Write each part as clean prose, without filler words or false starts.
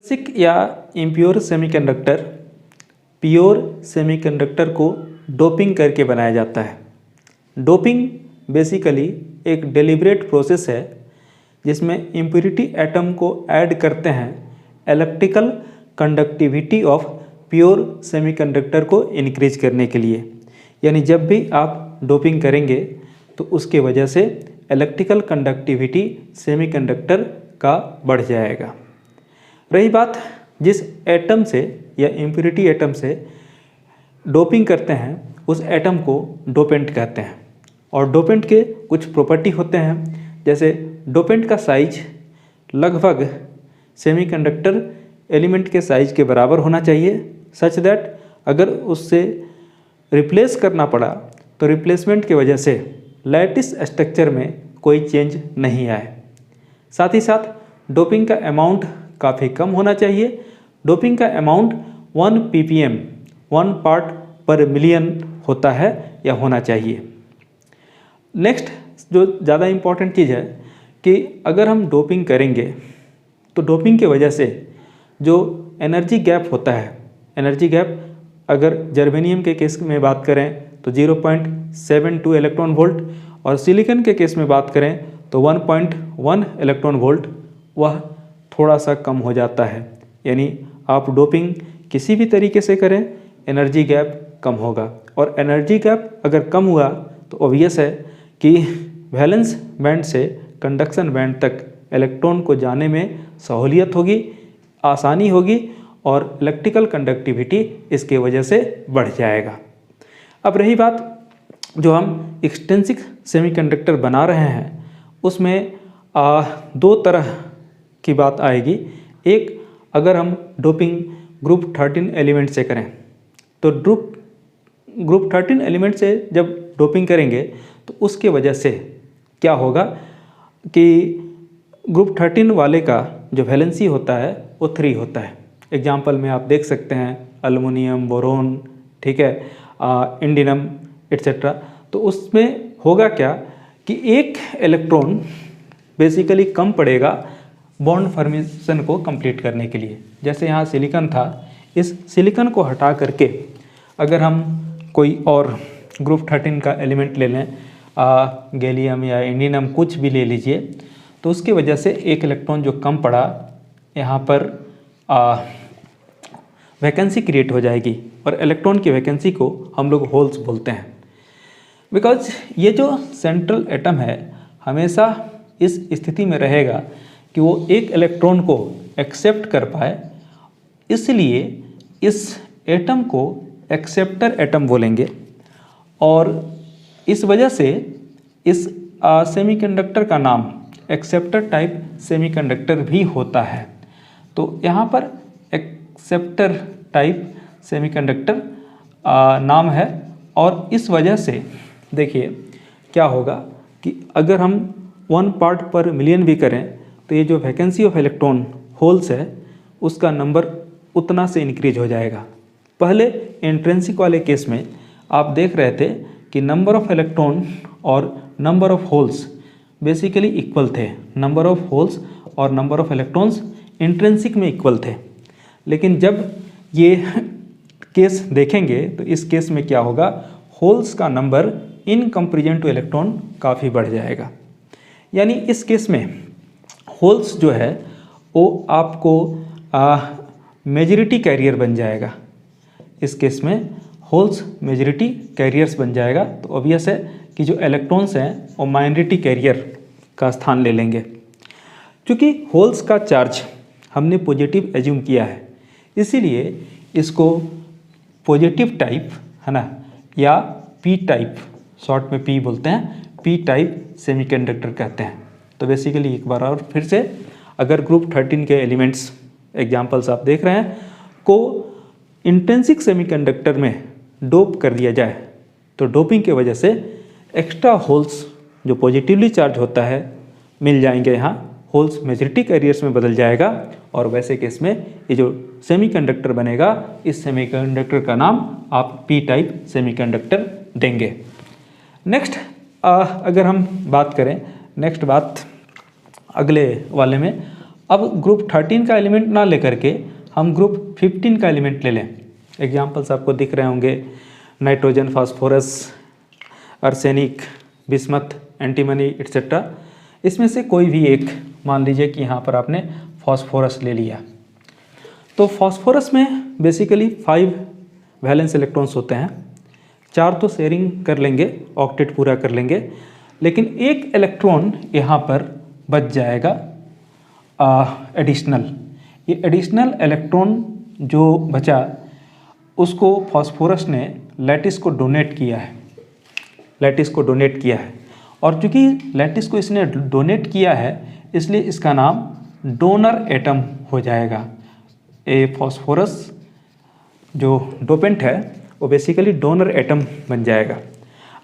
Basic या impure semiconductor pure semiconductor को doping करके बनाया जाता है। डोपिंग बेसिकली एक डेलिब्रेट प्रोसेस है जिसमें इम्प्योरिटी एटम को ऐड करते हैं electrical conductivity of pure semiconductor को इंक्रीज करने के लिए। यानी जब भी आप डोपिंग करेंगे तो उसके वजह से इलेक्ट्रिकल कंडक्टिविटी सेमीकंडक्टर का बढ़ जाएगा। रही बात जिस एटम से या इम्प्योरिटी एटम से डोपिंग करते हैं उस एटम को डोपेंट कहते हैं। और डोपेंट के कुछ प्रॉपर्टी होते हैं, जैसे डोपेंट का साइज लगभग सेमीकंडक्टर एलिमेंट के साइज के बराबर होना चाहिए, सच दैट अगर उससे रिप्लेस करना पड़ा तो रिप्लेसमेंट की वजह से लैटिस स्ट्रक्चर में कोई चेंज नहीं आए। साथ ही साथ डोपिंग का अमाउंट काफ़ी कम होना चाहिए। डोपिंग का अमाउंट 1 ppm 1 पार्ट पर मिलियन होता है या होना चाहिए। नेक्स्ट जो ज़्यादा इम्पॉर्टेंट चीज़ है कि अगर हम डोपिंग करेंगे तो डोपिंग की वजह से जो एनर्जी गैप होता है, एनर्जी गैप अगर जर्मेनियम के केस में बात करें तो 0.72 इलेक्ट्रॉन वोल्ट और सिलिकॉन के केस में बात करें तो 1.1 इलेक्ट्रॉन वोल्ट, वह थोड़ा सा कम हो जाता है। यानी आप डोपिंग किसी भी तरीके से करें एनर्जी गैप कम होगा, और एनर्जी गैप अगर कम हुआ तो ऑब्वियस है कि वैलेंस बैंड से कंडक्शन बैंड तक इलेक्ट्रॉन को जाने में सहूलियत होगी, आसानी होगी और इलेक्ट्रिकल कंडक्टिविटी इसके वजह से बढ़ जाएगा। अब रही बात जो हम एक्सट्रिंसिक सेमीकंडक्टर बना रहे हैं उसमें दो तरह की बात आएगी। एक, अगर हम डोपिंग ग्रुप 13 एलिमेंट से करें तो ग्रुप 13 एलिमेंट से जब डोपिंग करेंगे तो उसके वजह से क्या होगा कि ग्रुप 13 वाले का जो वैलेंसी होता है वो 3 होता है। एग्जाम्पल में आप देख सकते हैं एल्युमिनियम, बोरोन, ठीक है, इंडियम एट्सेट्रा। तो उसमें होगा क्या कि एक इलेक्ट्रॉन बेसिकली कम पड़ेगा बॉन्ड फॉर्मेशन को कंप्लीट करने के लिए। जैसे यहाँ सिलिकॉन था, इस सिलिकॉन को हटा करके अगर हम कोई और ग्रुप 13 का एलिमेंट ले लें, गैलियम या इंडियम कुछ भी ले लीजिए, तो उसकी वजह से एक इलेक्ट्रॉन जो कम पड़ा यहाँ पर वैकेंसी क्रिएट हो जाएगी, और इलेक्ट्रॉन की वैकेंसी को हम लोग होल्स बोलते हैं। बिकॉज ये जो सेंट्रल एटम है हमेशा इस स्थिति में रहेगा कि वो एक इलेक्ट्रॉन को एक्सेप्ट कर पाए, इसलिए इस एटम को एक्सेप्टर एटम बोलेंगे। और इस वजह से इस सेमीकंडक्टर का नाम एक्सेप्टर टाइप सेमीकंडक्टर भी होता है। तो यहाँ पर एक्सेप्टर टाइप सेमीकंडक्टर नाम है, और इस वजह से देखिए क्या होगा कि अगर हम 1 पार्ट पर मिलियन भी करें तो ये जो वैकेंसी ऑफ इलेक्ट्रॉन होल्स है उसका नंबर उतना से इंक्रीज हो जाएगा। पहले इंट्रिंसिक वाले केस में आप देख रहे थे कि नंबर ऑफ इलेक्ट्रॉन और number of holes basically equal थे। नंबर ऑफ होल्स और नंबर ऑफ इलेक्ट्रॉन्स इंट्रिंसिक में इक्वल थे, लेकिन जब ये केस देखेंगे तो इस केस में क्या होगा, होल्स का number in comparison two electron काफ़ी बढ़ जाएगा। यानी इस केस में होल्स जो है वो आपको मेजॉरिटी कैरियर बन जाएगा। इस केस में होल्स मेजॉरिटी कैरियर्स बन जाएगा, तो ऑब्वियस है कि जो इलेक्ट्रॉन्स हैं वो माइनॉरिटी कैरियर का स्थान ले लेंगे। क्योंकि होल्स का चार्ज हमने पॉजिटिव एज्यूम किया है, इसीलिए इसको पॉजिटिव टाइप है ना, या पी टाइप, शॉर्ट में पी बोलते हैं, पी टाइप सेमीकंडक्टर कहते हैं। तो बेसिकली एक बार और फिर से, अगर ग्रुप 13 के एलिमेंट्स एग्जांपल्स आप देख रहे हैं को इंट्रिंसिक सेमीकंडक्टर में डोप कर दिया जाए तो डोपिंग की वजह से एक्स्ट्रा होल्स जो पॉजिटिवली चार्ज होता है मिल जाएंगे। यहाँ होल्स मेजॉरिटी कैरियर्स में बदल जाएगा, और वैसे केस में ये जो सेमीकंडक्टर बनेगा इस सेमीकंडक्टर का नाम आप पी टाइप सेमीकंडक्टर देंगे। नेक्स्ट अगर हम बात करें, नेक्स्ट बात अगले वाले में अब ग्रुप 13 का एलिमेंट ना लेकर के हम ग्रुप 15 का एलिमेंट ले लें। एग्जाम्पल्स आपको दिख रहे होंगे, nitrogen, phosphorus, arsenic, bismuth, antimony etcetera. इसमें से कोई भी एक, मान लीजिए कि यहाँ पर आपने फास्फोरस ले लिया, तो फास्फोरस में बेसिकली 5 वैलेंस इलेक्ट्रॉन्स होते हैं। 4 तो शेयरिंग कर लेंगे, ऑक्टेट पूरा कर लेंगे, लेकिन एक इलेक्ट्रॉन यहाँ पर बच जाएगा एडिशनल। ये एडिशनल इलेक्ट्रॉन जो बचा उसको फास्फोरस ने लैटिस को डोनेट किया है, लैटिस को डोनेट किया है। और चूँकि लैटिस को इसने डोनेट किया है इसलिए इसका नाम डोनर एटम हो जाएगा। ये फास्फोरस जो डोपेंट है वो बेसिकली डोनर एटम बन जाएगा।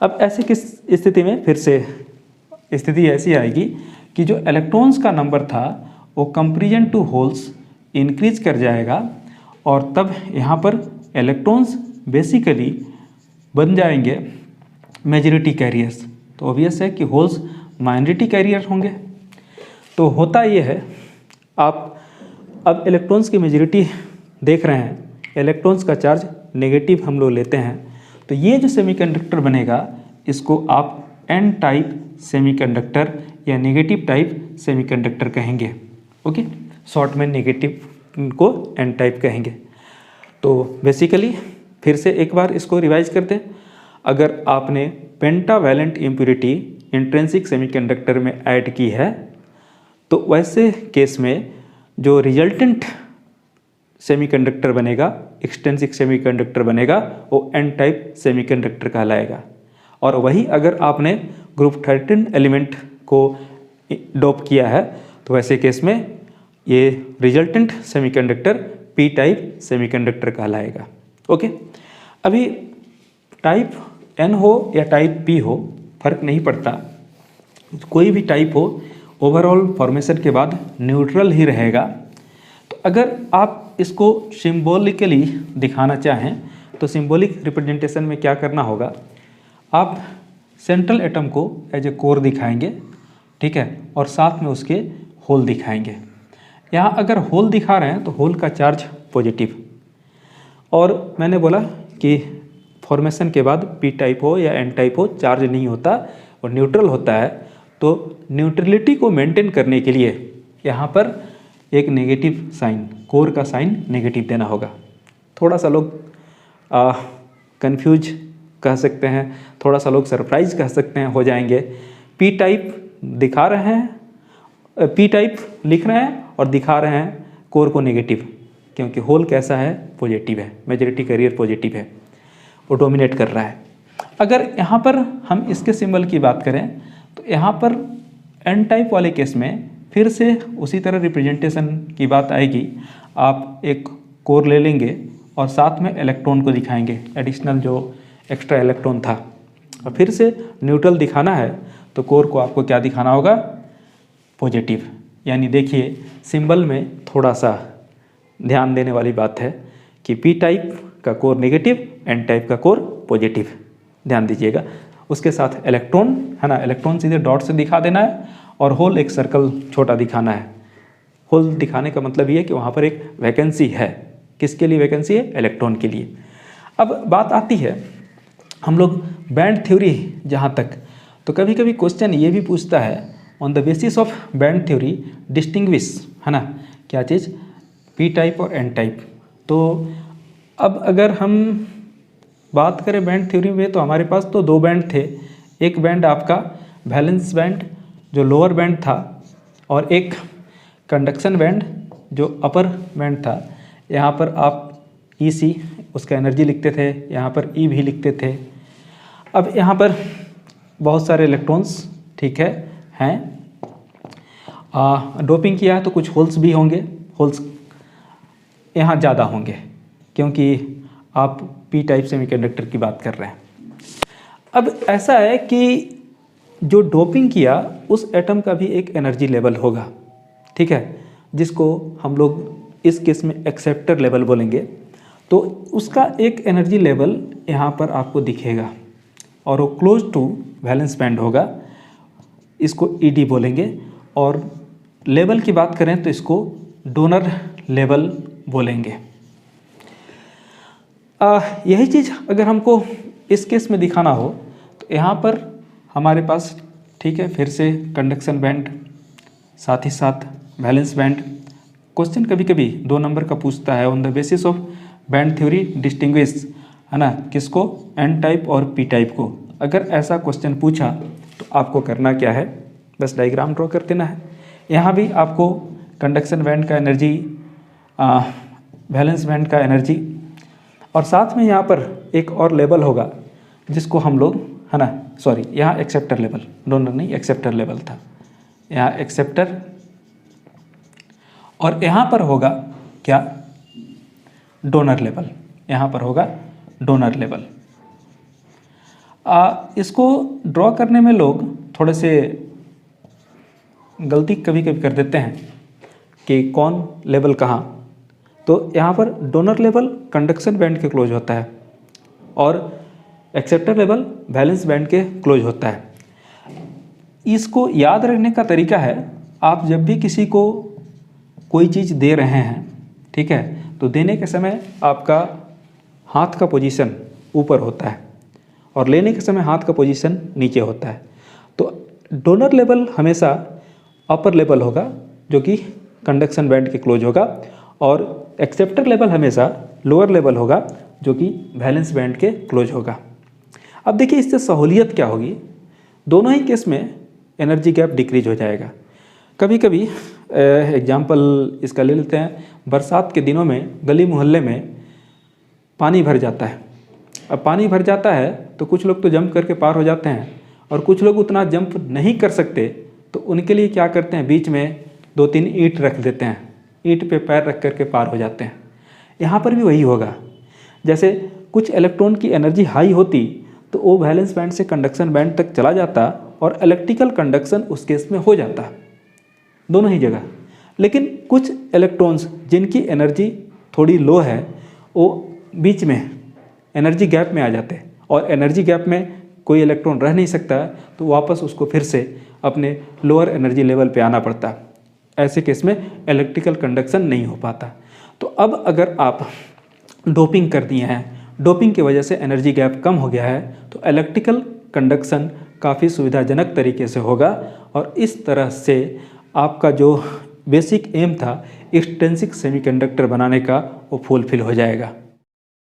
अब ऐसे किस स्थिति में, फिर से स्थिति ऐसी आएगी कि जो इलेक्ट्रॉन्स का नंबर था वो कंपैरिजन टू होल्स इंक्रीज कर जाएगा और तब यहाँ पर इलेक्ट्रॉन्स बेसिकली बन जाएंगे मेजॉरिटी कैरियर्स। तो ऑब्वियस है कि होल्स माइनॉरिटी कैरियर होंगे। तो होता ये है, आप अब इलेक्ट्रॉन्स की मेजॉरिटी देख रहे हैं, इलेक्ट्रॉन्स का चार्ज नेगेटिव हम लोग लेते हैं, तो ये जो सेमीकंडक्टर बनेगा इसको आप एन टाइप सेमीकंडक्टर या नेगेटिव टाइप सेमीकंडक्टर कहेंगे। ओके, शॉर्ट में नेगेटिव को एन टाइप कहेंगे। तो बेसिकली फिर से एक बार इसको रिवाइज करते हैं। अगर आपने पेंटावैलेंट इम्प्योरिटी इंट्रिंसिक सेमीकंडक्टर में ऐड की है तो वैसे केस में जो रिजल्टेंट सेमीकंडक्टर बनेगा, एक्सट्रिंसिक सेमीकंडक्टर बनेगा, वो एन टाइप सेमीकंडक्टर कहलाएगा। और वही अगर आपने ग्रुप 13 एलिमेंट को डोप किया है तो वैसे केस में ये resultant semiconductor P type semiconductor कहलाएगा। ओके, अभी टाइप एन हो या टाइप पी हो फर्क नहीं पड़ता, कोई भी टाइप हो, ओवरऑल फॉर्मेशन के बाद न्यूट्रल ही रहेगा। तो अगर आप इसको सिंबॉलिकली दिखाना चाहें तो सिंबॉलिक रिप्रेजेंटेशन में क्या करना होगा, आप सेंट्रल एटम को एज ए कोर दिखाएंगे, ठीक है, और साथ में उसके होल दिखाएंगे। यहाँ अगर होल दिखा रहे हैं तो होल का चार्ज पॉजिटिव, और मैंने बोला कि फॉर्मेशन के बाद पी टाइप हो या एन टाइप हो चार्ज नहीं होता और न्यूट्रल होता है। तो न्यूट्रलिटी को मेंटेन करने के लिए यहाँ पर एक नेगेटिव साइन, कोर का साइन नेगेटिव देना होगा। थोड़ा सा लोग कंफ्यूज कह सकते हैं, थोड़ा सा लोग सरप्राइज कह सकते हैं, हो जाएंगे। पी टाइप दिखा रहे हैं, पी टाइप लिख रहे हैं और दिखा रहे हैं कोर को नेगेटिव, क्योंकि होल कैसा है, पॉजिटिव है, मेजॉरिटी कैरियर पॉजिटिव है, वो डोमिनेट कर रहा है। अगर यहाँ पर हम इसके सिंबल की बात करें तो यहाँ पर एन टाइप वाले केस में फिर से उसी तरह रिप्रेजेंटेशन की बात आएगी। आप एक कोर ले लेंगे और साथ में इलेक्ट्रॉन को दिखाएंगे, एडिशनल जो एक्स्ट्रा इलेक्ट्रॉन था, और फिर से न्यूट्रल दिखाना है तो कोर को आपको क्या दिखाना होगा, पॉजिटिव। यानी देखिए सिंबल में थोड़ा सा ध्यान देने वाली बात है कि पी टाइप का कोर नेगेटिव, एन टाइप का कोर पॉजिटिव, ध्यान दीजिएगा। उसके साथ इलेक्ट्रॉन है ना, इलेक्ट्रॉन सीधे डॉट से दिखा देना है और होल एक सर्कल छोटा दिखाना है। होल दिखाने का मतलब ये है कि वहाँ पर एक वैकेंसी है। किसके लिए वैकेंसी है, इलेक्ट्रॉन के लिए। अब बात आती है हम लोग बैंड थ्योरी जहाँ तक, तो कभी कभी क्वेश्चन ये भी पूछता है on the basis of band theory distinguish, है ना, क्या चीज़, पी टाइप और एन टाइप। तो अब अगर हम बात करें बैंड थ्योरी में तो हमारे पास तो 2 बैंड थे। एक बैंड आपका वैलेंस बैंड जो लोअर बैंड था, और एक कंडक्शन बैंड जो अपर बैंड था। यहाँ पर आप EC उसका एनर्जी लिखते थे, यहाँ पर E भी लिखते थे। अब यहाँ पर बहुत सारे इलेक्ट्रॉन्स, ठीक है, हैं। डोपिंग किया है तो कुछ होल्स भी होंगे, होल्स यहाँ ज़्यादा होंगे क्योंकि आप पी टाइप सेमीकंडक्टर की बात कर रहे हैं। अब ऐसा है कि जो डोपिंग किया उस एटम का भी एक एनर्जी लेवल होगा, ठीक है, जिसको हम लोग इस केस में एक्सेप्टर लेवल बोलेंगे। तो उसका एक एनर्जी लेवल यहाँ पर आपको दिखेगा और वो क्लोज टू वैलेंस बैंड होगा, इसको ED बोलेंगे। और लेवल की बात करें तो इसको डोनर लेवल बोलेंगे। यही चीज़ अगर हमको इस केस में दिखाना हो तो यहाँ पर हमारे पास ठीक है फिर से कंडक्शन बैंड, साथ ही साथ वैलेंस बैंड। क्वेश्चन कभी कभी 2 नंबर का पूछता है, on the basis of band theory distinguish, है ना, किसको, एन टाइप और पी टाइप को। अगर ऐसा क्वेश्चन पूछा तो आपको करना क्या है, बस डायग्राम ड्रॉ कर देना है। यहाँ भी आपको कंडक्शन बैंड का एनर्जी, वैलेंस बैंड का एनर्जी, और साथ में यहाँ पर एक और लेवल होगा जिसको हम लोग, है ना, सॉरी यहाँ एक्सेप्टर लेवल, डोनर नहीं एक्सेप्टर लेवल था, यहाँ एक्सेप्टर, और यहाँ पर होगा क्या, डोनर लेवल, यहाँ पर होगा डोनर लेवल। इसको ड्रॉ करने में लोग थोड़े से गलती कभी कभी कर देते हैं कि कौन लेवल कहाँ। तो यहाँ पर डोनर लेवल कंडक्शन बैंड के क्लोज होता है और एक्सेप्टर लेवल वैलेंस बैंड के क्लोज होता है। इसको याद रखने का तरीका है, आप जब भी किसी को कोई चीज़ दे रहे हैं, ठीक है, तो देने के समय आपका हाथ का पोजीशन ऊपर होता है और लेने के समय हाथ का पोजीशन नीचे होता है। तो डोनर लेवल हमेशा अपर लेवल होगा जो कि कंडक्शन बैंड के क्लोज होगा, और एक्सेप्टर लेवल हमेशा लोअर लेवल होगा जो कि वैलेंस बैंड के क्लोज होगा। अब देखिए इससे सहूलियत क्या होगी, दोनों ही केस में एनर्जी गैप डिक्रीज हो जाएगा। कभी कभी एग्जाम्पल इसका ले लेते हैं, बरसात के दिनों में गली मोहल्ले में पानी भर जाता है। अब पानी भर जाता है तो कुछ लोग तो जंप करके पार हो जाते हैं और कुछ लोग उतना जंप नहीं कर सकते, तो उनके लिए क्या करते हैं, बीच में 2-3 ईंट रख देते हैं, ईंट पे पैर रख करके पार हो जाते हैं। यहाँ पर भी वही होगा, जैसे कुछ इलेक्ट्रॉन की एनर्जी हाई होती तो वो वैलेंस बैंड से कंडक्शन बैंड तक चला जाता और इलेक्ट्रिकल कंडक्शन उस केस में हो जाता, दोनों ही जगह। लेकिन कुछ इलेक्ट्रॉन्स जिनकी एनर्जी थोड़ी लो है वो बीच में एनर्जी गैप में आ जाते हैं, और एनर्जी गैप में कोई इलेक्ट्रॉन रह नहीं सकता, तो वापस उसको फिर से अपने लोअर एनर्जी लेवल पे आना पड़ता। ऐसे केस में इलेक्ट्रिकल कंडक्शन नहीं हो पाता। तो अब अगर आप डोपिंग कर दिए हैं, डोपिंग की वजह से एनर्जी गैप कम हो गया है, तो इलेक्ट्रिकल कंडक्शन काफ़ी सुविधाजनक तरीके से होगा, और इस तरह से आपका जो बेसिक एम था एक्सट्रिंसिक सेमीकंडक्टर बनाने का वो फुलफिल हो जाएगा।